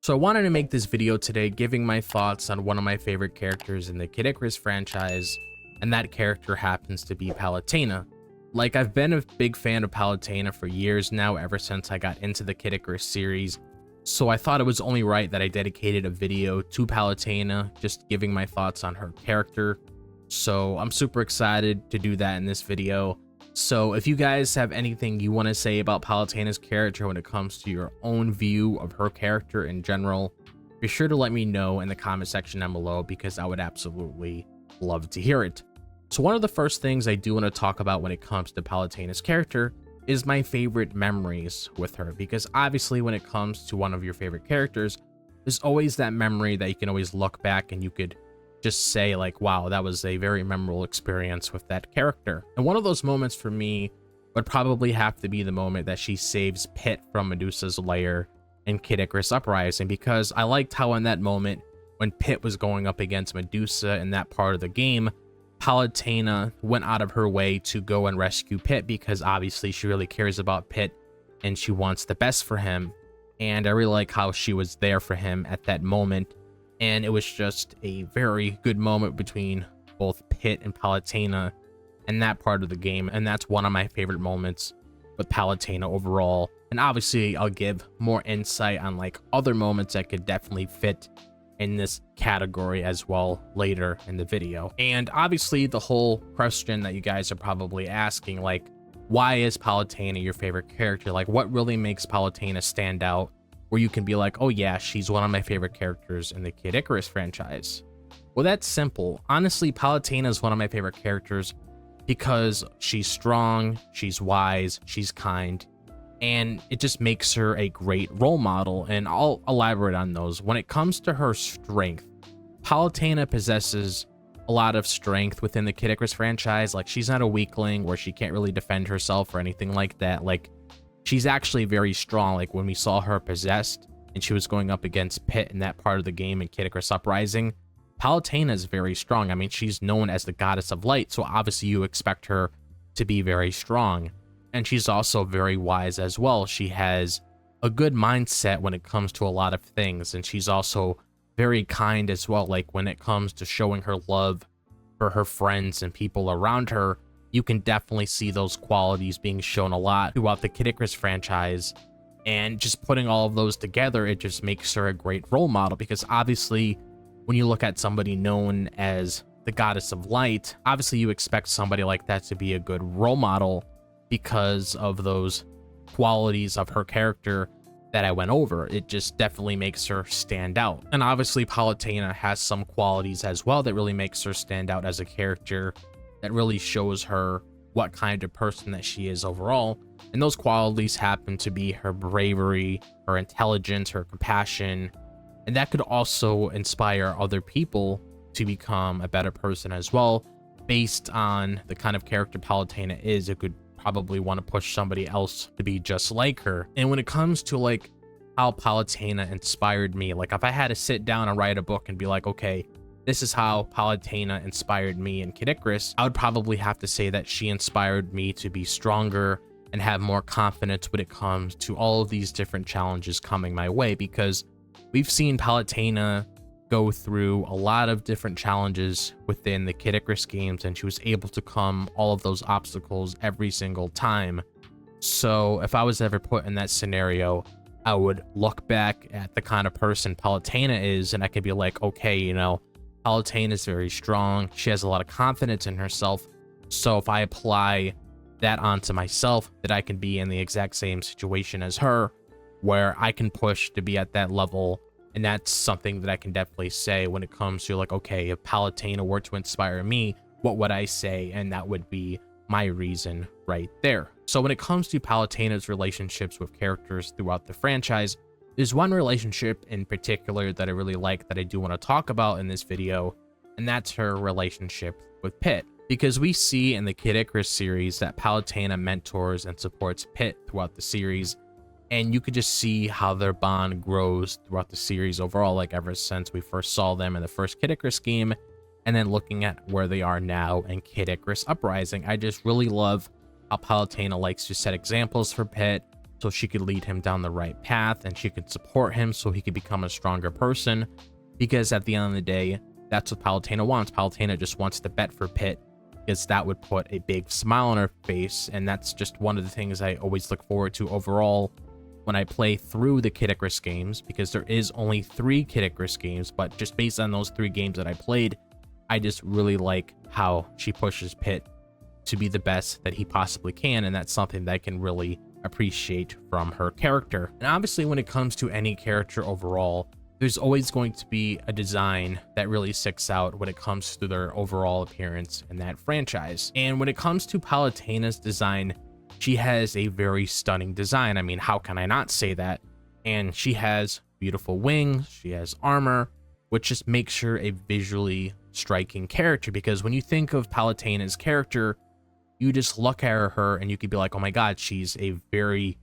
So I wanted to make this video today giving my thoughts on one of my favorite characters in the Kid Icarus franchise, and that character happens to be Palutena. Like, I've been a big fan of Palutena for years now, ever since I got into the Kid Icarus series, so I thought it was only right that I dedicated a video to Palutena, just giving my thoughts on her character. So I'm super excited to do that in this video. So if you guys have anything you want to say about Palutena's character when it comes to your own view of her character in general, be sure to let me know in the comment section down below, because I would absolutely love to hear it. So one of the first things I do want to talk about when it comes to Palutena's character is my favorite memories with her, because obviously when it comes to one of your favorite characters, there's always that memory that you can always look back and you could just say like, wow, that was a very memorable experience with that character. And one of those moments for me would probably have to be the moment that she saves Pit from Medusa's lair in Kid Icarus Uprising, because I liked how in that moment when Pit was going up against Medusa in that part of the game, Palutena went out of her way to go and rescue Pit, because obviously she really cares about Pit and she wants the best for him. And I really like how she was there for him at that moment. And it was just a very good moment between both Pit and Palutena in that part of the game. And that's one of my favorite moments with Palutena overall. And obviously I'll give more insight on like other moments that could definitely fit in this category as well later in the video. And obviously the whole question that you guys are probably asking, like, why is Palutena your favorite character? Like, what really makes Palutena stand out where you can be like, oh yeah, she's one of my favorite characters in the Kid Icarus franchise? Well, that's simple. Honestly, Palutena is one of my favorite characters because she's strong, she's wise, she's kind, and it just makes her a great role model. And I'll elaborate on those. When it comes to her strength, Palutena possesses a lot of strength within the Kid Icarus franchise. Like, she's not a weakling where she can't really defend herself or anything like that. Like, she's actually very strong. Like, when we saw her possessed and she was going up against Pit in that part of the game in Kid Icarus Uprising, Palutena is very strong. I mean, she's known as the goddess of light, so obviously you expect her to be very strong. And she's also very wise as well. She has a good mindset when it comes to a lot of things, and she's also very kind as well. Like, when it comes to showing her love for her friends and people around her, you can definitely see those qualities being shown a lot throughout the Kid Icarus franchise. And just putting all of those together, it just makes her a great role model, because obviously when you look at somebody known as the goddess of light, obviously you expect somebody like that to be a good role model because of those qualities of her character that I went over. It just definitely makes her stand out. And obviously Palutena has some qualities as well that really makes her stand out as a character, that really shows her what kind of person that she is overall. And those qualities happen to be her bravery, her intelligence, her compassion, and that could also inspire other people to become a better person as well. Based on the kind of character Palutena is, it could probably want to push somebody else to be just like her. And when it comes to like how Palutena inspired me, like if I had to sit down and write a book and be like, okay, this is how Palutena inspired me in Kid Icarus, I would probably have to say that she inspired me to be stronger and have more confidence when it comes to all of these different challenges coming my way, because we've seen Palutena go through a lot of different challenges within the Kid Icarus games, and she was able to come all of those obstacles every single time. So if I was ever put in that scenario, I would look back at the kind of person Palutena is, and I could be like, okay, you know, Palutena is very strong. She has a lot of confidence in herself. So if I apply that onto myself, that I can be in the exact same situation as her, where I can push to be at that level. And that's something that I can definitely say when it comes to like, okay, if Palutena were to inspire me, what would I say? And that would be my reason right there. So when it comes to Palutena's relationships with characters throughout the franchise, there's one relationship in particular that I really like that I do want to talk about in this video, and that's her relationship with Pit. Because we see in the Kid Icarus series that Palutena mentors and supports Pit throughout the series, and you could just see how their bond grows throughout the series overall, like ever since we first saw them in the first Kid Icarus game, and then looking at where they are now in Kid Icarus Uprising. I just really love how Palutena likes to set examples for Pit, so she could lead him down the right path, and she could support him so he could become a stronger person. Because at the end of the day, that's what Palutena wants. Palutena just wants to bet for Pit, because that would put a big smile on her face, and that's just one of the things I always look forward to overall when I play through the Kid Icarus games, because there is only 3 Kid Icarus games, but just based on those 3 games that I played, I just really like how she pushes Pit to be the best that he possibly can, and that's something that I can really appreciate from her character. And obviously when it comes to any character overall, there's always going to be a design that really sticks out when it comes to their overall appearance in that franchise. And when it comes to Palutena's design, she has a very stunning design. I mean, how can I not say that? And she has beautiful wings, she has armor, which just makes her a visually striking character, because when you think of Palutena's character, you just look at her and you could be like, oh my god, she's a very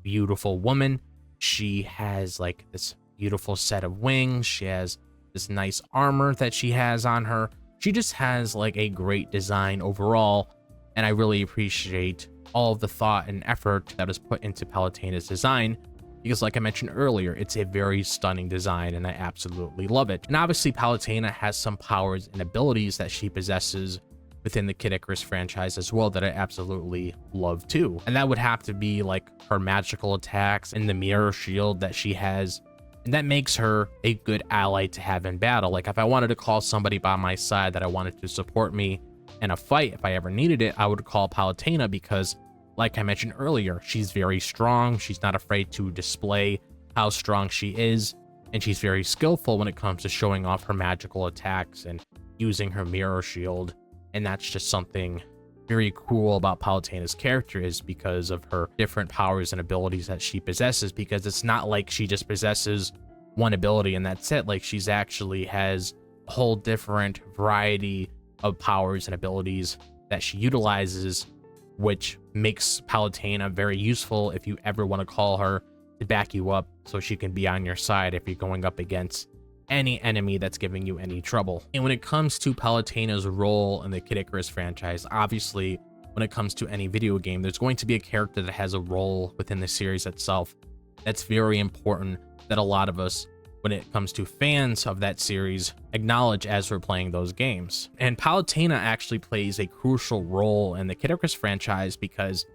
beautiful woman. She has like this beautiful set of wings, she has this nice armor that she has on her. She just has like a great design overall, and I really appreciate all of the thought and effort that is put into Palutena's design, because like I mentioned earlier, it's a very stunning design and I absolutely love it. And obviously Palutena has some powers and abilities that she possesses within the Kid Icarus franchise as well that I absolutely love too. And that would have to be like her magical attacks and the mirror shield that she has. And that makes her a good ally to have in battle. Like if I wanted to call somebody by my side that I wanted to support me in a fight, if I ever needed it, I would call Palutena, because like I mentioned earlier, she's very strong. She's not afraid to display how strong she is. And she's very skillful when it comes to showing off her magical attacks and using her mirror shield. And that's just something very cool about Palutena's character, is because of her different powers and abilities that she possesses, because it's not like she just possesses one ability and that's it. Like she's actually has a whole different variety of powers and abilities that she utilizes, which makes Palutena very useful if you ever want to call her to back you up so she can be on your side if you're going up against any enemy that's giving you any trouble. And when it comes to Palutena's role in the Kid Icarus franchise, obviously when it comes to any video game, there's going to be a character that has a role within the series itself that's very important, that a lot of us, when it comes to fans of that series, acknowledge as we're playing those games. And Palutena actually plays a crucial role in the Kid Icarus franchise, because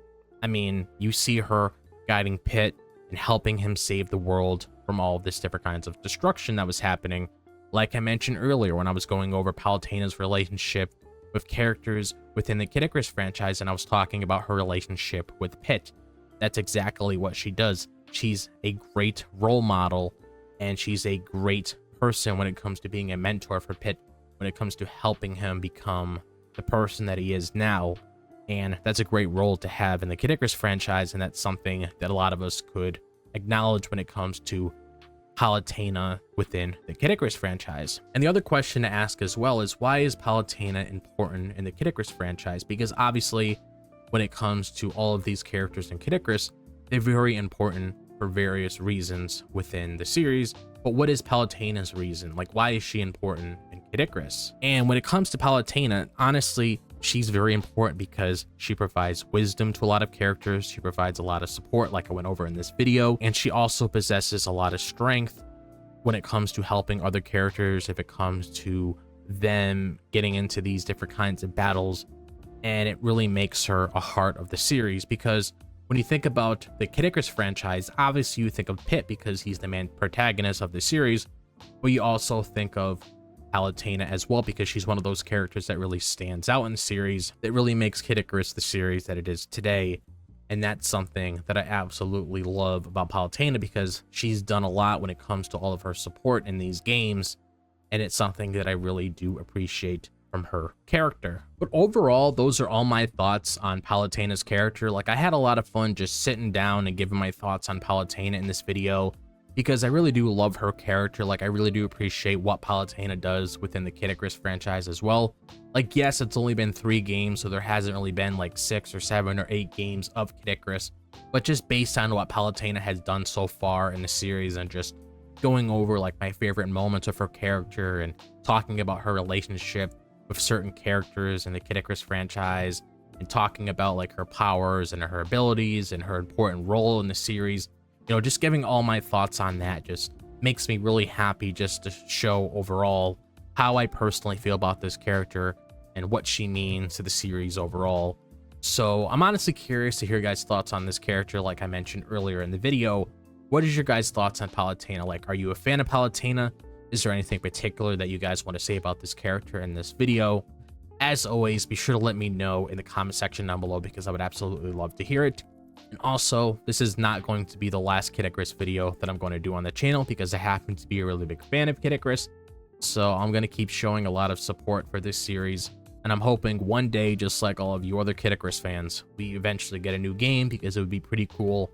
I mean, you see her guiding Pit and helping him save the world from all of this different kinds of destruction that was happening. Like I mentioned earlier when I was going over Palutena's relationship with characters within the Kid Icarus franchise, and I was talking about her relationship with Pit. That's exactly what she does. She's a great role model, and she's a great person when it comes to being a mentor for Pit, when it comes to helping him become the person that he is now. And that's a great role to have in the Kid Icarus franchise, and that's something that a lot of us could acknowledge when it comes to Palutena within the Kid Icarus franchise. And the other question to ask as well is, why is Palutena important in the Kid Icarus franchise? Because obviously when it comes to all of these characters in Kid Icarus, they're very important for various reasons within the series. But what is Palutena's reason? Like, why is she important in Kid Icarus? And when it comes to Palutena, honestly, she's very important because she provides wisdom to a lot of characters. She provides a lot of support, like I went over in this video. And she also possesses a lot of strength when it comes to helping other characters, if it comes to them getting into these different kinds of battles. And it really makes her a heart of the series, because when you think about the Kid Icarus franchise, obviously you think of Pit because he's the main protagonist of the series, but you also think of Palutena as well, because she's one of those characters that really stands out in the series, that really makes Kid Icarus the series that it is today. And that's something that I absolutely love about Palutena, because she's done a lot when it comes to all of her support in these games, and it's something that I really do appreciate from her character. But overall, those are all my thoughts on Palutena's character. Like, I had a lot of fun just sitting down and giving my thoughts on Palutena in this video, because I really do love her character. Like, I really do appreciate what Palutena does within the Kid Icarus franchise as well. Like, yes, it's only been 3 games, so there hasn't really been like 6 or 7 or 8 games of Kid Icarus, but just based on what Palutena has done so far in the series, and just going over like my favorite moments of her character and talking about her relationship with certain characters in the Kid Icarus franchise, and talking about like her powers and her abilities and her important role in the series. You know, just giving all my thoughts on that just makes me really happy, just to show overall how I personally feel about this character and what she means to the series overall. So I'm honestly curious to hear your guys' thoughts on this character. Like I mentioned earlier in the video, what is your guys' thoughts on Palutena? Like, are you a fan of Palutena? Is there anything particular that you guys want to say about this character in this video? As always, be sure to let me know in the comment section down below, because I would absolutely love to hear it. And also, this is not going to be the last Kid Icarus video that I'm going to do on the channel, because I happen to be a really big fan of Kid Icarus. So I'm going to keep showing a lot of support for this series. And I'm hoping one day, just like all of you other Kid Icarus fans, we eventually get a new game, because it would be pretty cool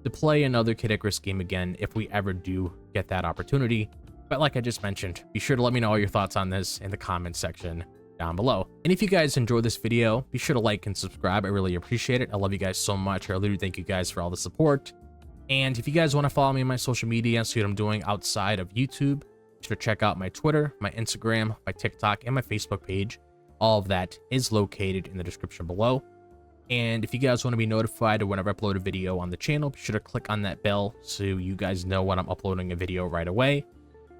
to play another Kid Icarus game again if we ever do get that opportunity. But like I just mentioned, be sure to let me know all your thoughts on this in the comment section down below. And if you guys enjoyed this video, be sure to like and subscribe. I really appreciate it. I love you guys so much. I really thank you guys for all the support. And if you guys want to follow me on my social media and see what I'm doing outside of YouTube, be sure to check out my Twitter, my Instagram, my TikTok, and my Facebook page. All of that is located in the description below. And if you guys want to be notified whenever I upload a video on the channel, be sure to click on that bell so you guys know when I'm uploading a video right away.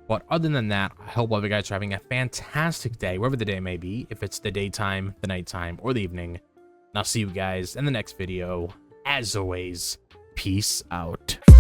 But other than that, I hope all of you guys are having a fantastic day, wherever the day may be, if it's the daytime, the nighttime, or the evening. And I'll see you guys in the next video. As always, peace out.